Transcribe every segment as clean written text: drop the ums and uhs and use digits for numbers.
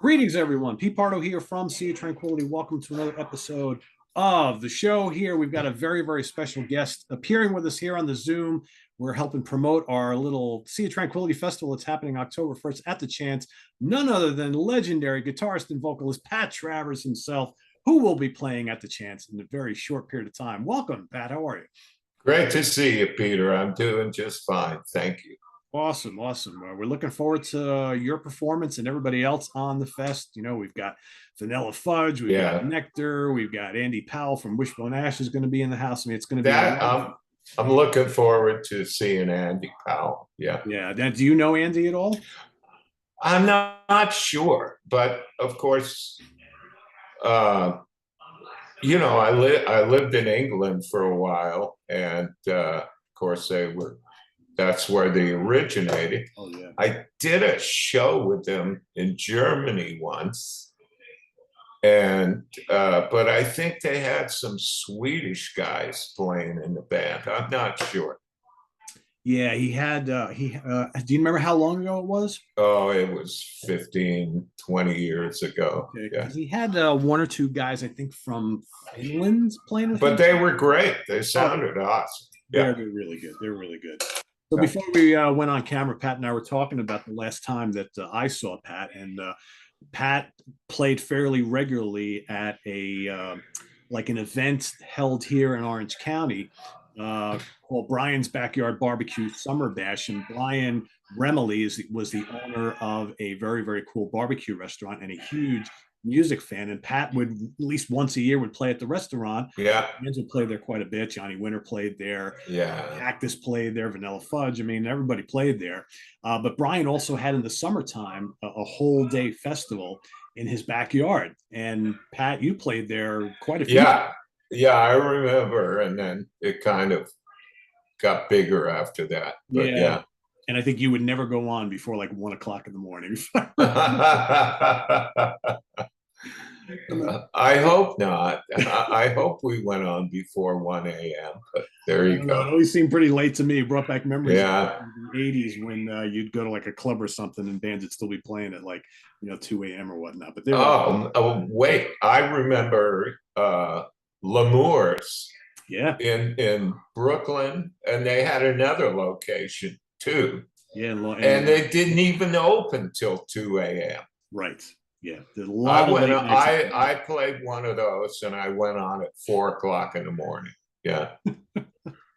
Greetings, everyone. Pete Pardo here from SoT Tranquility. Welcome to another episode of the show here. We've got a very, very special guest appearing with us here on the Zoom. We're helping promote our little SoT Tranquility Festival that's happening October 1st at the Chance. None other than legendary guitarist and vocalist Pat Travers himself, who will be playing at the Chance in a very short period of time. Welcome, Pat. How are you? Great to see you, Peter. I'm doing just fine. Thank you. Awesome, awesome. We're looking forward to your performance and everybody else on the fest. You know, we've got Vanilla Fudge, we've got Yeah, Nectar, we've got Andy Powell from Wishbone Ash is going to be in the house. I mean, it's going to be a that lot of fun. I'm looking forward to seeing Andy Powell. Yeah, Yeah. Now, do you know Andy at all? I'm not sure, but of course, uh, I lived in England for a while, and of course that's where they originated. Oh, yeah. I did a show with them in Germany once, and but I think they had some Swedish guys playing in the band. I'm not sure. Yeah, do you remember how long ago it was? Oh, it was 15, 20 years ago. Okay, Yeah, because he had one or two guys, I think, from Finland playing with but him. they were great. They Oh, sounded awesome. they're Yeah, they're really good. They're really good. So yeah, before we went on camera, Pat and I were talking about the last time that I saw Pat, and Pat played fairly regularly at a like an event held here in Orange County called Brian's Backyard Barbecue Summer Bash. And Brian Remley was the owner of a very, very cool barbecue restaurant and a huge music fan. And Pat would at least once a year would play at the restaurant. yeah, Fans would play there quite a bit. Johnny Winter played there. yeah, Cactus played there, Vanilla Fudge. I mean, everybody played there. But Brian also had in the summertime a whole day festival in his backyard. And Pat, you played there quite a few times. yeah, yeah. I remember, and then it kind of got bigger after that. But Yeah. yeah. And I think you would never go on before like 1 o'clock in the morning. I hope not. I hope we went on before 1 a.m., but there I you don't know. go. It always seemed pretty late to me. It brought back memories of Yeah. the 80s when you'd go to like a club or something and bands would still be playing at like, 2 a.m. or whatnot. But they were, Oh, wait. I remember L'Amour's yeah, in Brooklyn, and they had another location too. yeah. And they didn't even open till 2 a.m. Right. Yeah. There's a I lot of went late nights. I played one of those, and I went on at 4 o'clock in the morning. Yeah,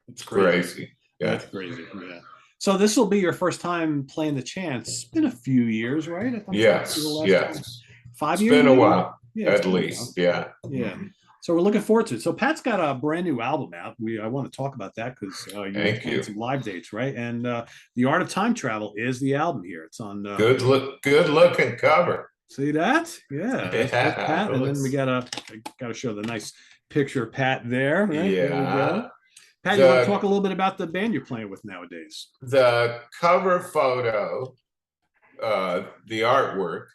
It's crazy. crazy. Yeah. That's crazy. Yeah. So this will be your first time playing the Chance. It's been a few years, right? If I'm correct, the Yes, last time. yes. 5 years. It's been a maybe? while, Yeah, it's at been a while. least. Yeah. Yeah. So we're looking forward to it. So Pat's got a brand new album out. I want to talk about that because you Thank playing you. some live dates, right? And The Art of Time Travel is the album here. It's on. Good looking cover. See that? Yeah, that's Yeah, Pat. And then we gotta show the nice picture of Pat there. Right? There we yeah. go. Pat, you want to The talk a little bit about the band you're playing with nowadays? the cover photo, the artwork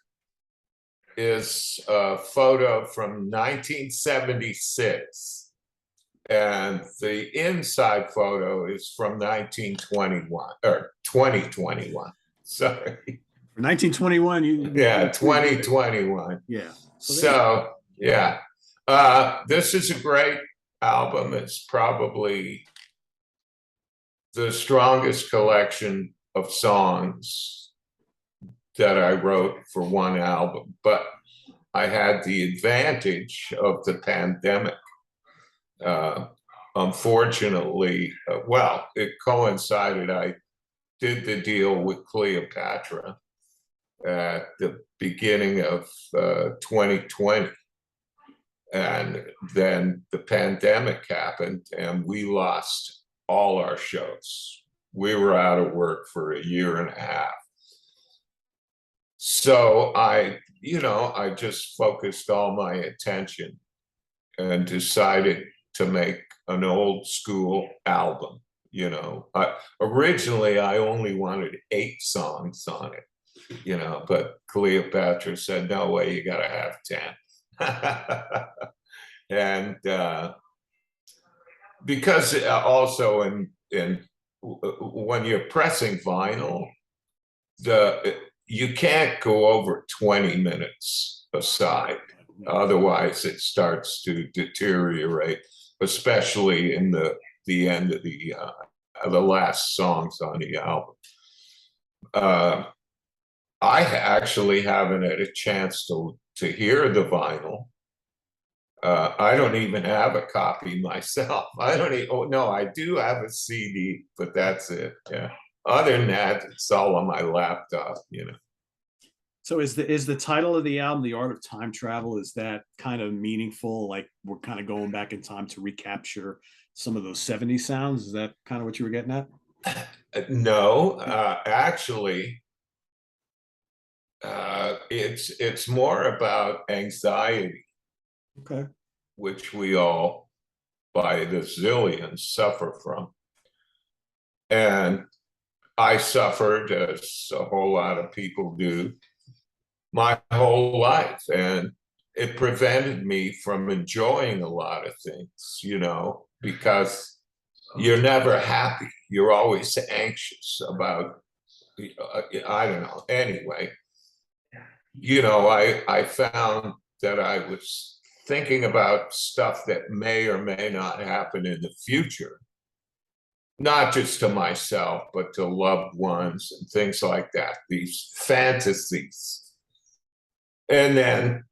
is a photo from 1976, and the inside photo is from 1921 or 2021. Sorry. For 1921, Yeah, 2021. yeah. So yeah, this is a great album. It's probably the strongest collection of songs that I wrote for one album, but I had the advantage of the pandemic. Unfortunately, well, it coincided. I did the deal with Cleopatra at the beginning of 2020. And then the pandemic happened, and we lost all our shows. We were out of work for a year and a half. So I just focused all my attention and decided to make an old school album. Originally I only wanted 8 songs on it, but Cleopatra said, no way, you gotta have 10. And because also in when you're pressing vinyl, you can't go over 20 minutes aside. Otherwise, it starts to deteriorate, especially in the end of the last songs on the album. I actually haven't had a chance to hear the vinyl. I don't even have a copy myself. I don't even, oh no, I do have a CD, but that's it. Yeah. Other than that, it's all on my laptop, you know. So is the title of the album, The Art of Time Travel, is that kind of meaningful? Like we're kind of going back in time to recapture some of those 70s sounds? Is that kind of what you were getting at? No, actually, it's more about anxiety, Okay. which we all, by the zillions, suffer from. And I suffered, as a whole lot of people do, my whole life. And it prevented me from enjoying a lot of things, you know, because you're never happy. You're always anxious about, I don't know. Anyway, you know, I found that I was thinking about stuff that may or may not happen in the future, not just to myself, but to loved ones and things like that, these fantasies. And then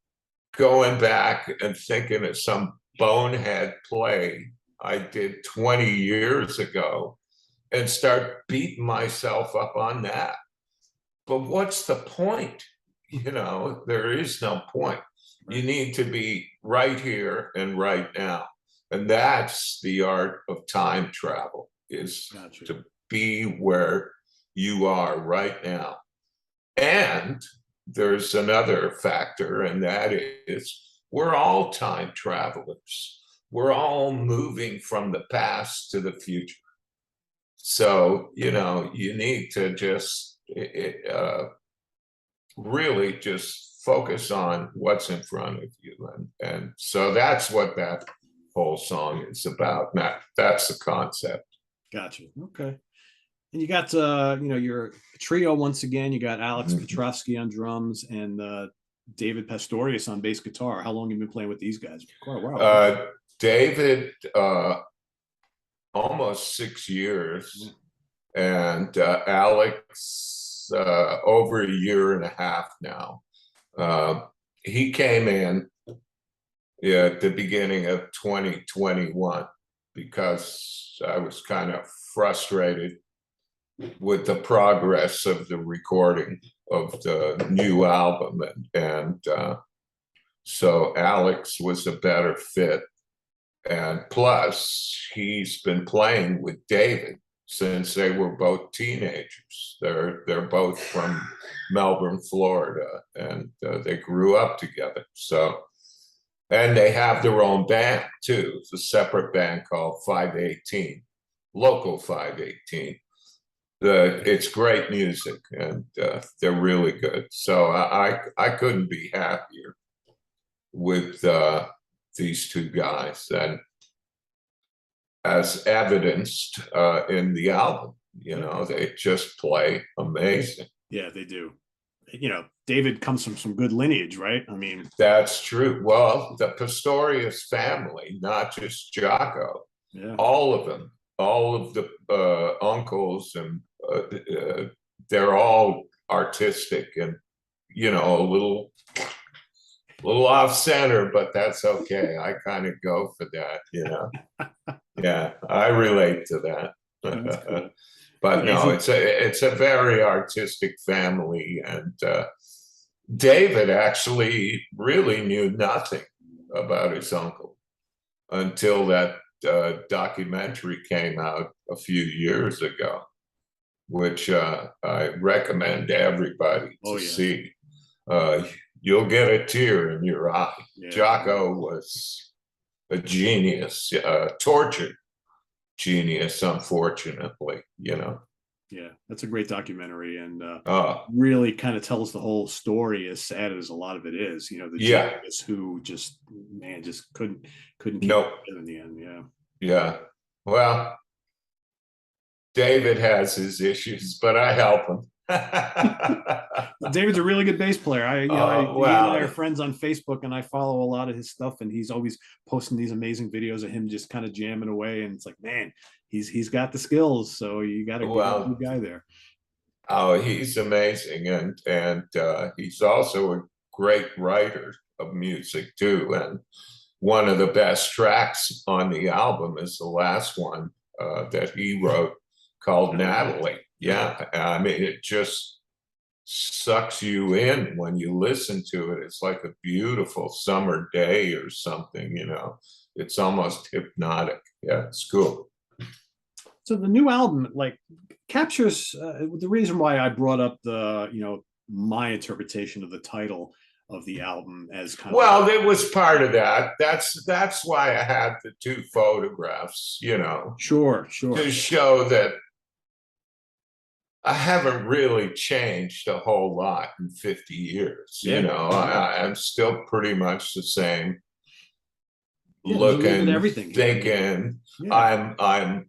going back and thinking of some bonehead play I did 20 years ago and start beating myself up on that. But what's the point? You know, there is no point. You need to be right here and right now. And that's the art of time travel, is to be where you are right now. And there's another factor, and that is we're all time travelers. We're all moving from the past to the future. So, you know, you need to just really just focus on what's in front of you. And so that's what that whole song is about. That's the concept. Gotcha. Okay. And you got you know, your trio once again. You got Alex Petrovsky on drums and David Pastorius on bass guitar. How long have you been playing with these guys? Quite a while. David, almost 6 years, and Alex, over a year and a half now. He came in at the beginning of 2021 because I was kind of frustrated with the progress of the recording of the new album. And so Alex was a better fit. And plus, he's been playing with David since they were both teenagers. They're both from Melbourne, Florida, and they grew up together. So, and they have their own band too. It's a separate band called 518, Local 518. It's great music, and they're really good. So I couldn't be happier with these two guys, and as evidenced in the album, you know, they just play amazing. Yeah, they do. You know, David comes from some good lineage, right? I mean, that's true. Well, the Pastorius family, not just Jocko, all of them, all of the uncles, and they're all artistic and, you know, a little off center, but that's okay. I kind of go for that, you know. Yeah, I relate to that. Cool. But no, it's a very artistic family, and David actually really knew nothing about his uncle until that documentary came out a few years ago, which I recommend everybody to see. You'll get a tear in your eye. Yeah. Jocko was a genius, tortured genius, unfortunately, you know. Yeah, that's a great documentary, and really kind of tells the whole story, as sad as a lot of it is. You know, the genius who just couldn't keep it in the end. Yeah. Yeah. Well, David has his issues, but I help him. David's a really good bass player. He and I are Well, friends on Facebook, and I follow a lot of his stuff. And he's always posting these amazing videos of him just kind of jamming away. And it's like, man, he's got the skills. So you got a good well, guy there. oh, he's amazing, and he's also a great writer of music too. And one of the best tracks on the album is the last one that he wrote called Natalie. Yeah, I mean, it just sucks you in when you listen to it. It's like a beautiful summer day or something, you know. It's almost hypnotic. Yeah, it's cool. So the new album like captures the reason why I brought up the my interpretation of the title of the album as kind of like Well, it was part of that. That's why I had the two photographs, you know, sure to show that I haven't really changed a whole lot in 50 years. You yeah know, I'm still pretty much the same yeah there's a little bit of looking, everything here. I mean, thinking. yeah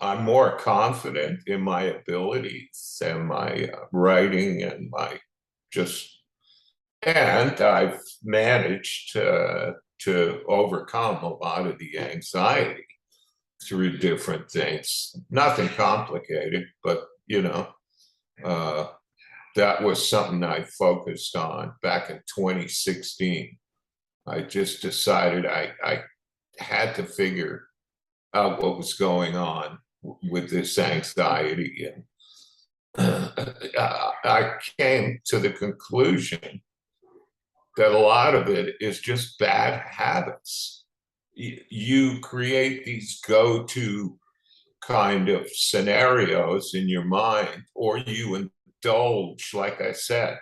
I'm more confident in my abilities and my writing and my just, and I've managed to overcome a lot of the anxiety through different things. Nothing complicated, but you know, uh, that was something I focused on back in 2016. I just decided I had to figure out what was going on with this anxiety. And I came to the conclusion that a lot of it is just bad habits. You create these go-to kind of scenarios in your mind, or you indulge, like I said,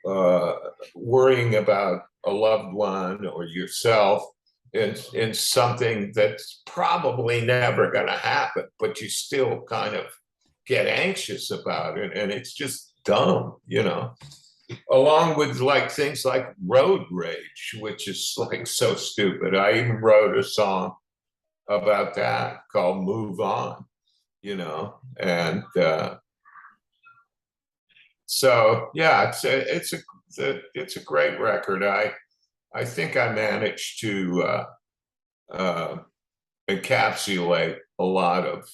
uh, worrying about a loved one or yourself in something that's probably never going to happen, but you still kind of get anxious about it, and it's just dumb, you know. Along with like things like road rage, which is like so stupid. I even wrote a song about that called "Move On," you know, and so yeah, it's a great record. I think I managed to uh, encapsulate a lot of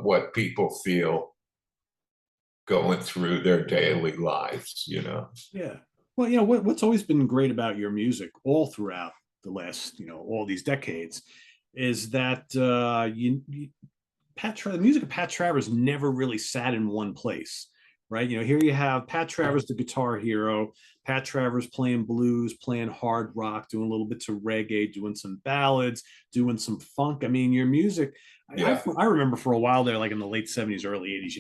what people feel going through their daily lives, you know. yeah well what's always been great about your music all throughout the last all these decades is that the music of Pat Travers never really sat in one place, right? Here you have Pat Travers, the guitar hero, Pat Travers playing blues, playing hard rock, doing a little bits of reggae, doing some ballads, doing some funk. I mean, your music. Yeah, I remember for a while there, like in the late '70s, early '80s,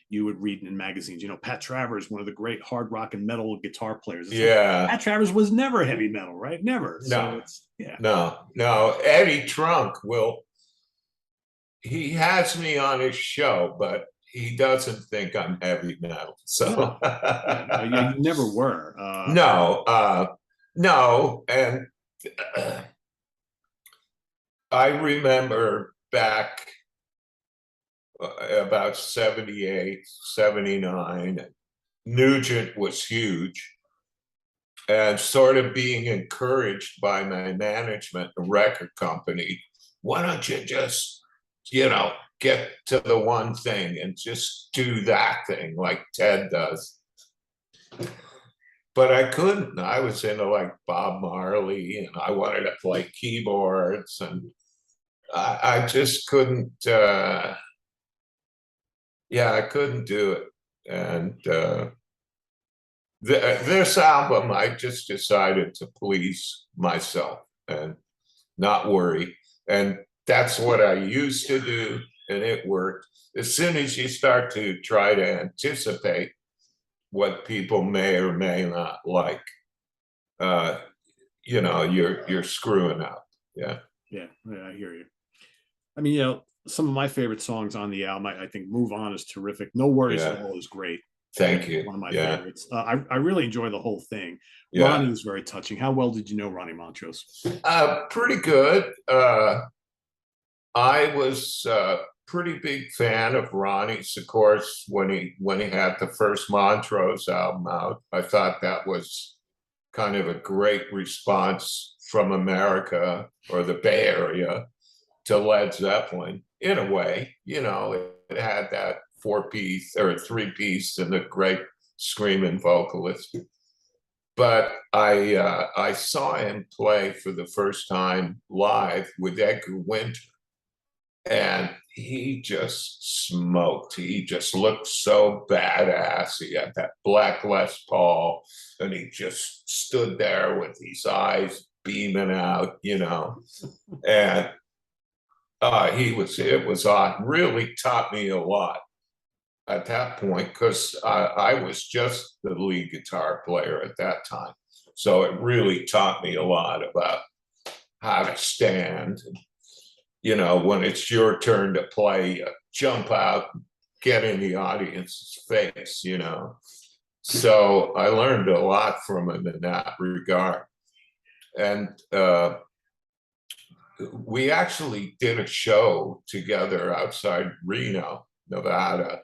you would read in magazines, Pat Travers, one of the great hard rock and metal guitar players. It's like yeah. Pat Travers was never heavy metal, right? Never. So No, it's yeah. no. Eddie Trunk he has me on his show, but he doesn't think I'm heavy metal. So No, no, you never were. no, no. And I remember back about 78, 79, Nugent was huge, and sort of being encouraged by my management and record company. Why don't you just, you know, get to the one thing and just do that thing like Ted does? But I couldn't. I was into like Bob Marley, and I wanted to play keyboards, and I just couldn't. Yeah, I couldn't do it. And this album, I just decided to please myself and not worry. And that's what I used to do, and it worked. As soon as you start to try to anticipate what people may or may not like, uh, you know, you're screwing up. Yeah. Yeah, I hear you. I mean, some of my favorite songs on the album, I think "Move On" is terrific. "No Worries at Yeah. All" is great. Thank you. One of my Yeah. favorites. I really enjoy the whole thing. Yeah. Ronnie is very touching. How well did you know Ronnie Montrose? Pretty good. I was pretty big fan of Ronnie's. Of course, when he had the first Montrose album out, I thought that was kind of a great response from America or the Bay Area to Led Zeppelin. In a way, you know, it had that 4-piece or 3-piece and the great screaming vocalist. But I saw him play for the first time live with Edgar Winter, and he just smoked. He just looked so badass. He had that black Les Paul, and he just stood there with his eyes beaming out, you know. And it was odd. Really taught me a lot at that point because I was just the lead guitar player at that time. So it really taught me a lot about how to stand. You know, when it's your turn to play, jump out, get in the audience's face, you know. So I learned a lot from him in that regard. And we actually did a show together outside Reno, Nevada.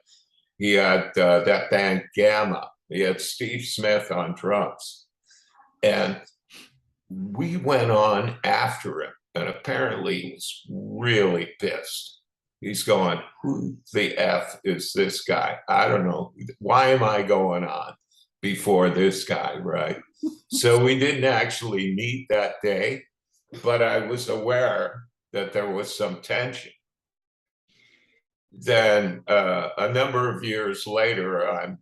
He had that band Gamma. He had Steve Smith on drums. And we went on after him. And apparently he was really pissed. He's going, who the F is this guy? I don't know. Why am I going on before this guy, right? So we didn't actually meet that day, but I was aware that there was some tension. Then a number of years later, I'm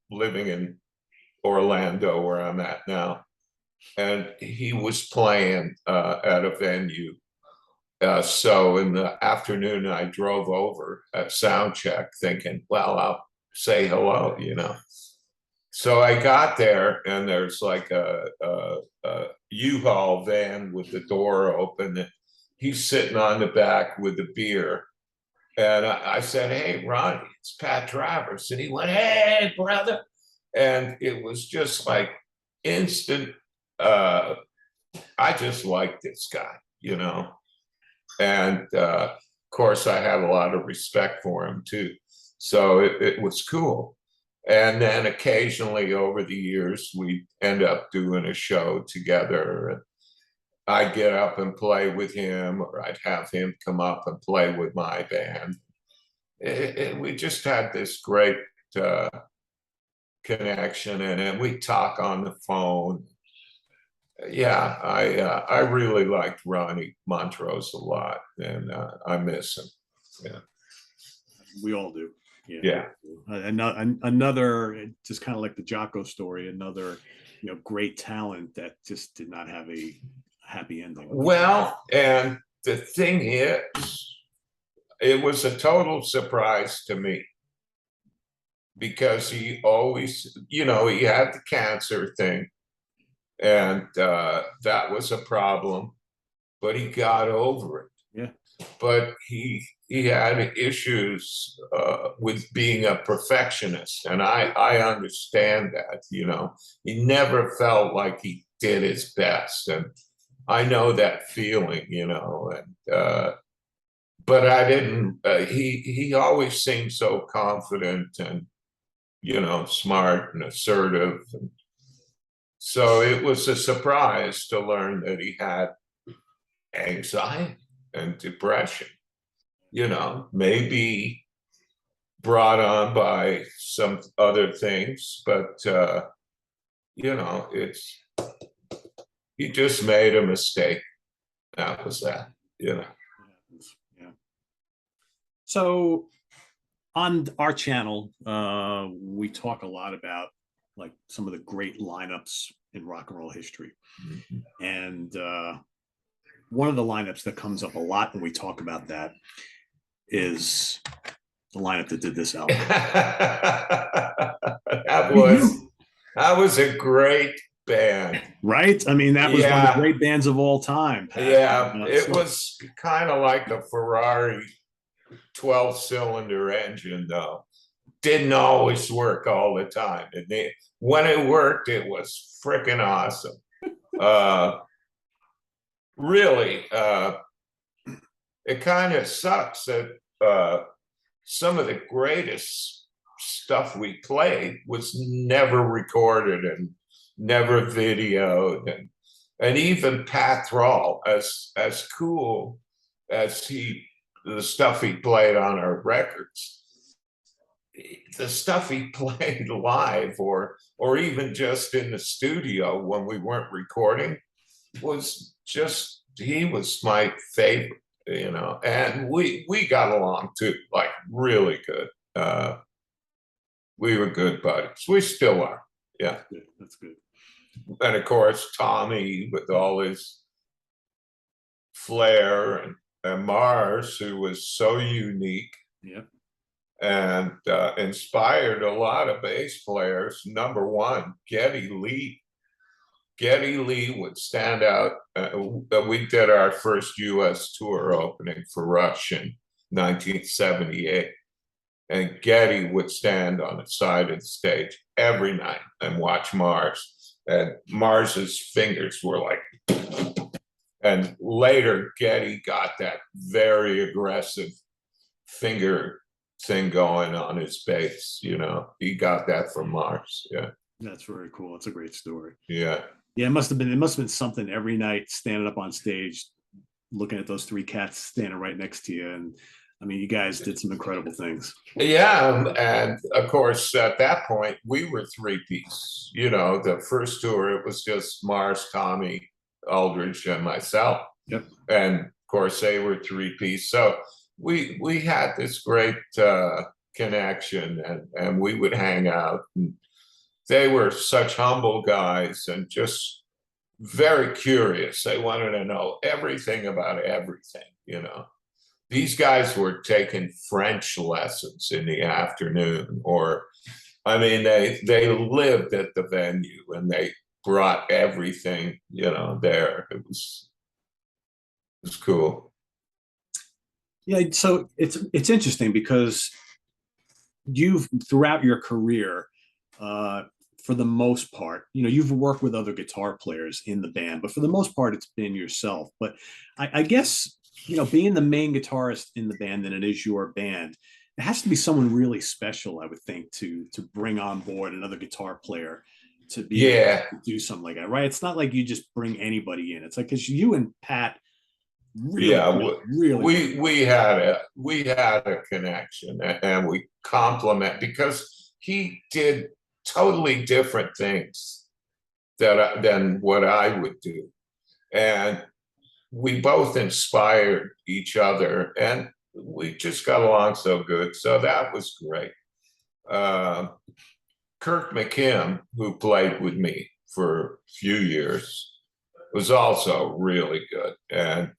living in Orlando, where I'm at now, and he was playing at a venue. So in the afternoon, I drove over at sound check thinking, well, I'll say hello, you know. So I got there, and there's like a U-Haul van with the door open. And he's sitting on the back with a beer. And I said, hey, Ronnie, it's Pat Travers. And he went, hey, brother. And it was just like instant. I just liked this guy, you know. And of course, I have a lot of respect for him, too. So it was cool. And then occasionally over the years, we end up doing a show together. And I'd get up and play with him, or I'd have him come up and play with my band. We just had this great connection, and then we talk on the phone. Yeah, I really liked Ronnie Montrose a lot, and I miss him. Yeah, we all do. Yeah. Another, just kind of like the Jocko story, another, you know, great talent that just did not have a happy ending. Well, and the thing is, it was a total surprise to me because he always, you know, he had the cancer thing, and that was a problem, but he got over it. Yeah. But he had issues with being a perfectionist, and I understand that. You know, he never felt like he did his best, and I know that feeling. You know, and but I didn't. He always seemed so confident and, you know, smart and assertive, and so it was a surprise to learn that he had anxiety and depression, you know, maybe brought on by some other things, but, you know, he just made a mistake. That was that, you know. Yeah. So on our channel, we talk a lot about like some of the great lineups in rock and roll history. Mm-hmm. And one of the lineups that comes up a lot when we talk about that is the lineup that did this album. that was a great band, right? I mean, that was one of the great bands of all time, Pat. Yeah, it was kind of like a Ferrari 12-cylinder engine, though. Didn't always work all the time. When it worked, it was freaking awesome. Really, it kind of sucks that some of the greatest stuff we played was never recorded and never videoed, and even Pat Thrall, as cool as the stuff he played on our records, the stuff he played live or even just in the studio when we weren't recording was just, he was my favorite, and we got along too, like really good. We were good buddies. We still are. Yeah. That's good. And of course, Tommy with all his flair, and Mars, who was so unique. Yeah. And inspired a lot of bass players. Number one, Geddy Lee. Geddy Lee would stand out. We did our first US tour opening for Rush in 1978. And Geddy would stand on the side of the stage every night and watch Mars. And Mars's fingers were like, and later Geddy got that very aggressive finger thing going on his bass. He got that from Mars. Yeah. That's very cool. It's a great story. Yeah. Yeah, it must have been something every night standing up on stage, looking at those three cats standing right next to you. And I mean, you guys did some incredible things. Yeah. And of course, at that point, we were three-piece. The first tour, it was just Mars, Tommy, Aldridge, and myself. Yep. And of course, they were three-piece. So we had this great connection, and we would hang out. And they were such humble guys and just very curious. They wanted to know everything about everything. These guys were taking French lessons in the afternoon, or I mean, they lived at the venue and they brought everything, there. It was cool. Yeah, so it's interesting because you've, throughout your career, for the most part, you've worked with other guitar players in the band, but for the most part, it's been yourself. But I guess, being the main guitarist in the band, and it is your band, it has to be someone really special, I would think, to bring on board another guitar player to be able to do something like that, right? It's not like you just bring anybody in. It's like, because you and Pat really, we had a connection, and we complement, because he did totally different things than what I would do, and we both inspired each other, and we just got along so good. So that was great. Kirk McKim, who played with me for a few years, was also really good, and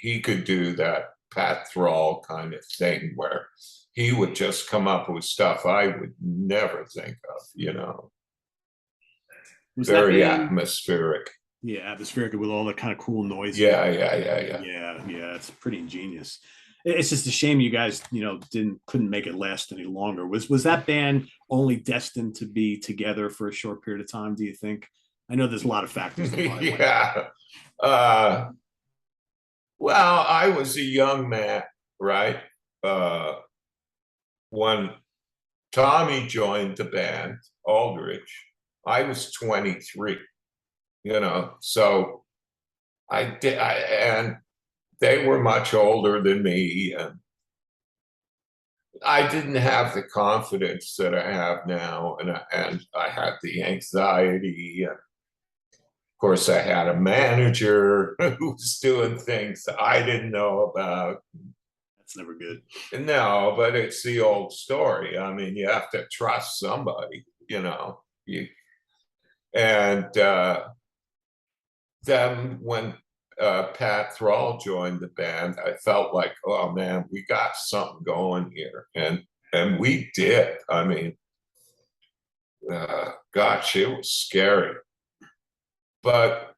he could do that Pat Thrall kind of thing where he would just come up with stuff I would never think of. Very atmospheric. Yeah, atmospheric with all the kind of cool noise. Yeah. It's pretty ingenious. It's just a shame you guys, couldn't make it last any longer. Was that band only destined to be together for a short period of time, do you think? I know there's a lot of factors. Yeah. Well, I was a young man, right? When Tommy joined the band, Aldridge, I was 23. So I did, and they were much older than me, and I didn't have the confidence that I have now, and I had the anxiety, and of course I had a manager who was doing things that I didn't know about. That's never good. No, but it's the old story. I mean, you have to trust somebody, and then when Pat Thrall joined the band, I felt like, oh man, we got something going here, and we did. I mean, gosh, it was scary. But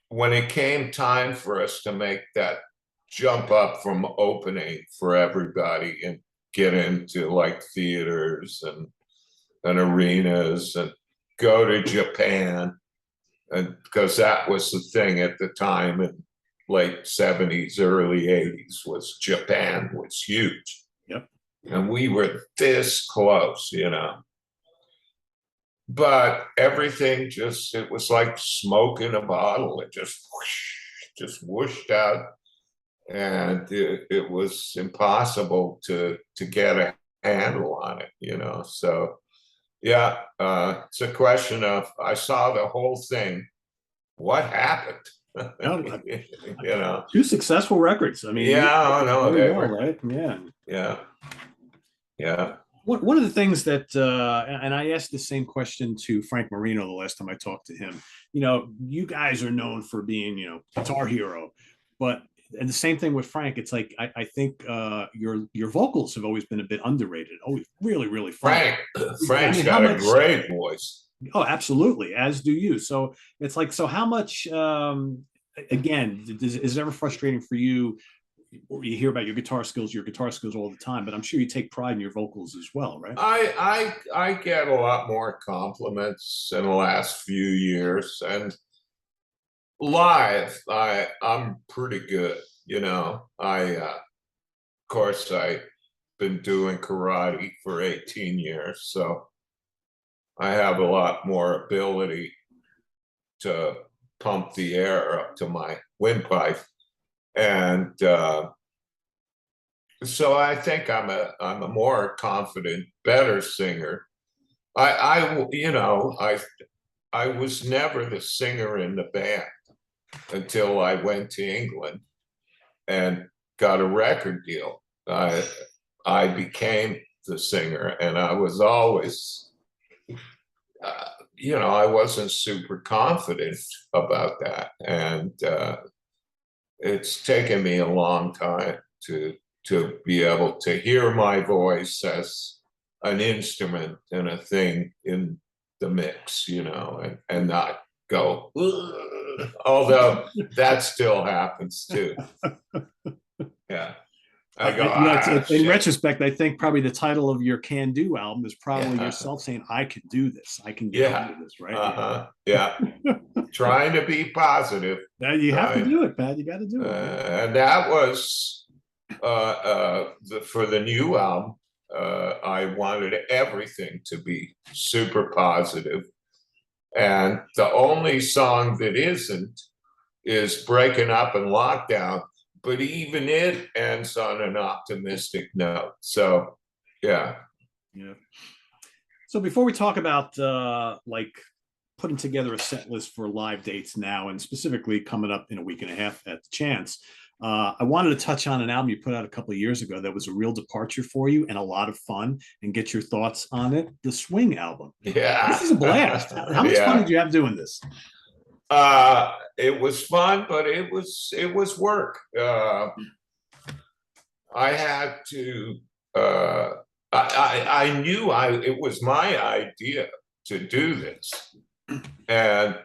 when it came time for us to make that jump up from opening for everybody and get into like theaters and arenas and go to Japan, and because that was the thing at the time, and late 70s, early 80s was Japan was huge. Yep. And we were this close, But everything it was like smoke in a bottle. It just whooshed out. And it was impossible to get a handle on it. So, yeah, it's a question of I saw the whole thing. What happened? No, you know. two successful records. I mean, Yeah, no, very they well, were. right? Yeah. Yeah, yeah. One of the things that, and I asked the same question to Frank Marino the last time I talked to him. You guys are known for being, Guitar Hero, but and the same thing with Frank. It's like I think your vocals have always been a bit underrated. Always really, really fun. Frank's got a great voice. Oh, absolutely, as do you. So it's like, so how much? Again, is it ever frustrating for you? You hear about your guitar skills all the time, but I'm sure you take pride in your vocals as well, right? I get a lot more compliments in the last few years, and live I'm pretty good. Of course I've been doing karate for 18 years, so I have a lot more ability to pump the air up to my windpipe, and so I think I'm a more confident, better singer. I was never the singer in the band until I went to England and got a record deal. I became the singer, and I was always, I wasn't super confident about that, and it's taken me a long time to be able to hear my voice as an instrument and a thing in the mix, and not go, ugh, although that still happens too. Yeah. I go, in retrospect, I think probably the title of your Can Do album is probably yourself saying, I can do this. I can get through this, right? Yeah. Trying to be positive. You have to do it, Pat. You got to do it. And that was for the new album. I wanted everything to be super positive. And the only song that isn't is Breaking Up and Lockdown, but even it ends on an optimistic note. So, yeah. So before we talk about like putting together a set list for live dates now, and specifically coming up in a week and a half at the Chance, I wanted to touch on an album you put out a couple of years ago that was a real departure for you and a lot of fun, and get your thoughts on it. The Swing album. Yeah. This is a blast. How much fun did you have doing this? It was fun, but it was work. I had to. I knew it was my idea to do this, and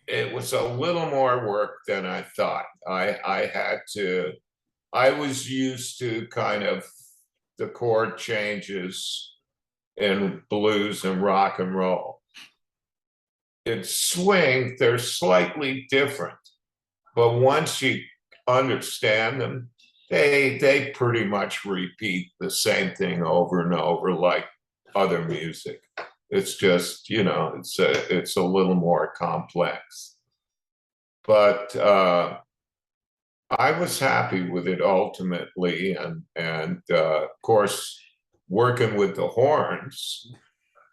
it was a little more work than I thought. I was used to kind of the chord changes in blues and rock and roll. In swing, they're slightly different, but once you understand them, they pretty much repeat the same thing over and over like other music. It's just, it's a little more complex. But I was happy with it ultimately, and of course, working with the horns,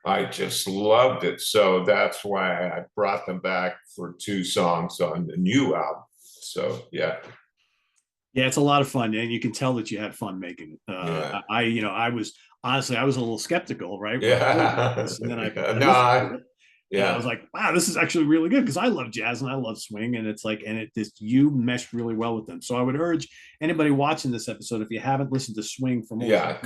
I just loved it. So that's why I brought them back for 2 songs on the new album. So, yeah. Yeah, it's a lot of fun, and you can tell that you had fun making it. I was honestly, I was a little skeptical, right? Yeah. And then I was like, wow, this is actually really good, because I love jazz and I love swing, and it's like, and you meshed really well with them. So I would urge anybody watching this episode, if you haven't listened to Swing from go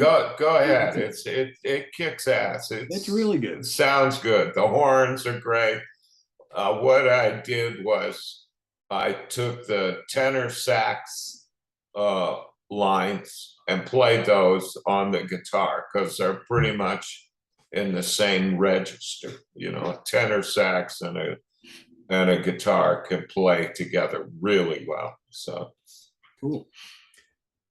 ahead. It kicks ass. It's really good. It sounds good. The horns are great. What I did was I took the tenor sax lines and played those on the guitar, because they're pretty much in the same register, a tenor sax and a and a guitar can play together really well. So Cool.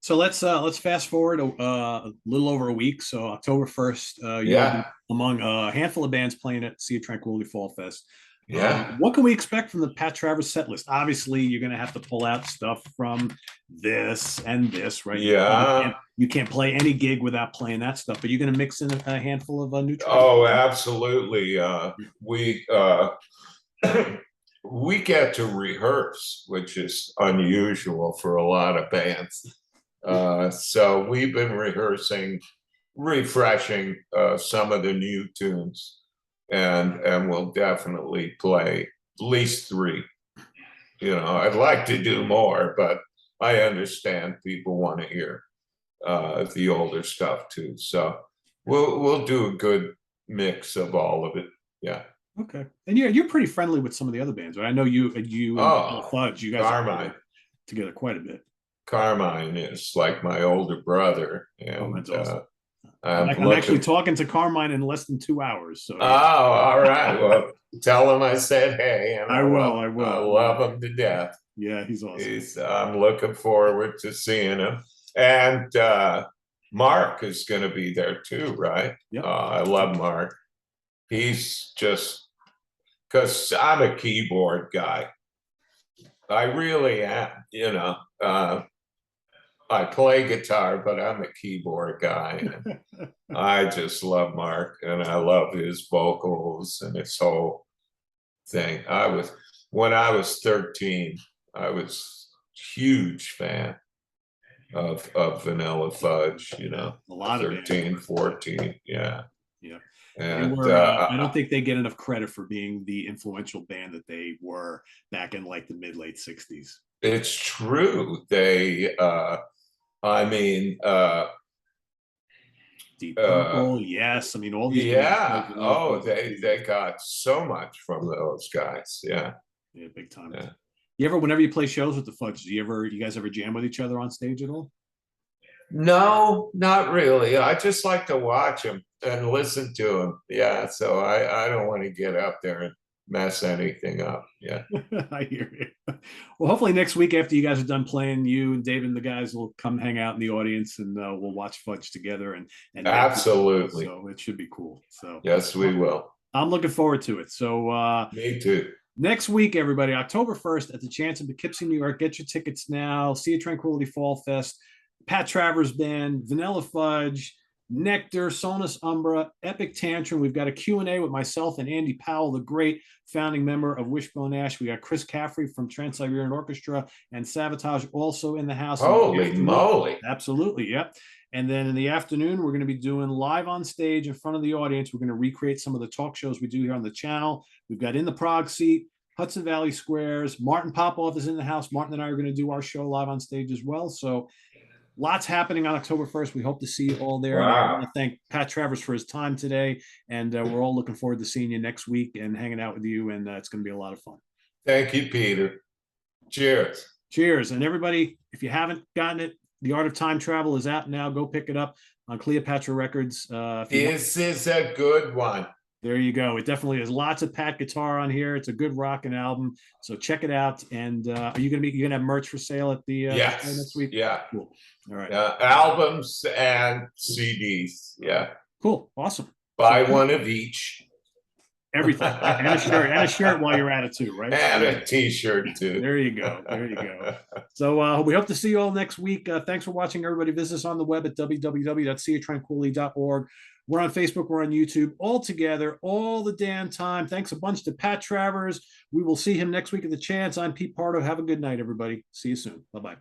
So let's fast forward a little over a week. So October 1st, you'll be yeah, among a handful of bands playing at SoT Tranquility Fall Fest. yeah. What can we expect from the Pat Travers set list? Obviously, you're going to have to pull out stuff from this and this, right? Yeah. You can't play any gig without playing that stuff, but you're going to mix in a handful of new tracks. Oh, absolutely. We we get to rehearse, which is unusual for a lot of bands. So we've been rehearsing, refreshing some of the new tunes, and we'll definitely play at least three. You know, I'd like to do more, but I understand people want to hear the older stuff too. So we'll do a good mix of all of it. Yeah. Okay, and you're pretty friendly with some of the other bands, right? I know you and Oh, Fudge, you guys Carmine. are together quite a bit. Carmine is like my older brother, Oh, and that's awesome. I'm I'm actually looking. talking to Carmine in less than 2 hours, so Oh, yeah. all right. Well, tell him I said hey, and I will. I I will. love him to death. Yeah, he's awesome. I'm looking forward to seeing him, and Mark is going to be there too, right? Yep. I love Mark. He's just because I'm a keyboard guy. I really am. You know, I play guitar, but I'm a keyboard guy. And I just love Mark, and I love his vocals and his whole thing. When I was 13, I was huge fan of Vanilla Fudge, you know, A lot of bands. 13, 14. Yeah. Yeah. They And were, I don't think they get enough credit for being the influential band that they were back in like the mid late 60s. it's true. I mean, Deep uh, Purple, yes. I mean, all these bands. yeah. Oh, they got so much from those guys. Yeah. Yeah, big time. Yeah. Whenever you play shows with the Fudge, you guys ever jam with each other on stage at all? No, not really. I just like to watch them and listen to them. Yeah. So I don't want to get up there and mess anything up. Yeah. I hear you. Well, hopefully next week after you guys are done playing, you and David and the guys will come hang out in the audience, and we'll watch Fudge together and Absolutely. so it should be cool. So yes, we will. I'm looking forward to it. So me too. Next week, everybody, October 1st at the Chance in Poughkeepsie, New York. Get your tickets now. See you Tranquility Fall Fest. Pat Travers Band, Vanilla Fudge, Nectar, Sonus Umbra, Epic Tantrum. We've got a Q&A with myself and Andy Powell, the great founding member of Wishbone Ash. We got Chris Caffrey from Trans-Siberian Orchestra and Sabotage also in the house. Holy moly. Absolutely, yep. And then in the afternoon, we're going to be doing live on stage in front of the audience. We're going to recreate some of the talk shows we do here on the channel. We've got In the Prague Seat, Hudson Valley Squares. Martin Popoff is in the house. Martin and I are going to do our show live on stage as well. So lots happening on October 1st. We hope to see you all there. Wow. And I want to thank Pat Travers for his time today. And we're all looking forward to seeing you next week and hanging out with you. And it's going to be a lot of fun. Thank you, Peter. Cheers. Cheers. And everybody, if you haven't gotten it, The Art of Time Travel is out now. Go pick it up on Cleopatra Records. This is a good one. There you go. It definitely is. Lots of Pat guitar on here. It's a good rocking album. So check it out. And are you gonna have merch for sale at the yes. next week? Yeah. Cool. All right. Albums and CDs. Yeah. Cool. Awesome. Buy one of each. Everything. And a shirt while you're at it too, right? And a t-shirt too. There you go. There you go. So we hope to see you all next week. Thanks for watching, everybody. Visit us on the web at www.seatranquility.org. We're on Facebook. We're on YouTube. All together, all the damn time. Thanks a bunch to Pat Travers. We will see him next week at the Chance. I'm Pete Pardo. Have a good night, everybody. See you soon. Bye-bye.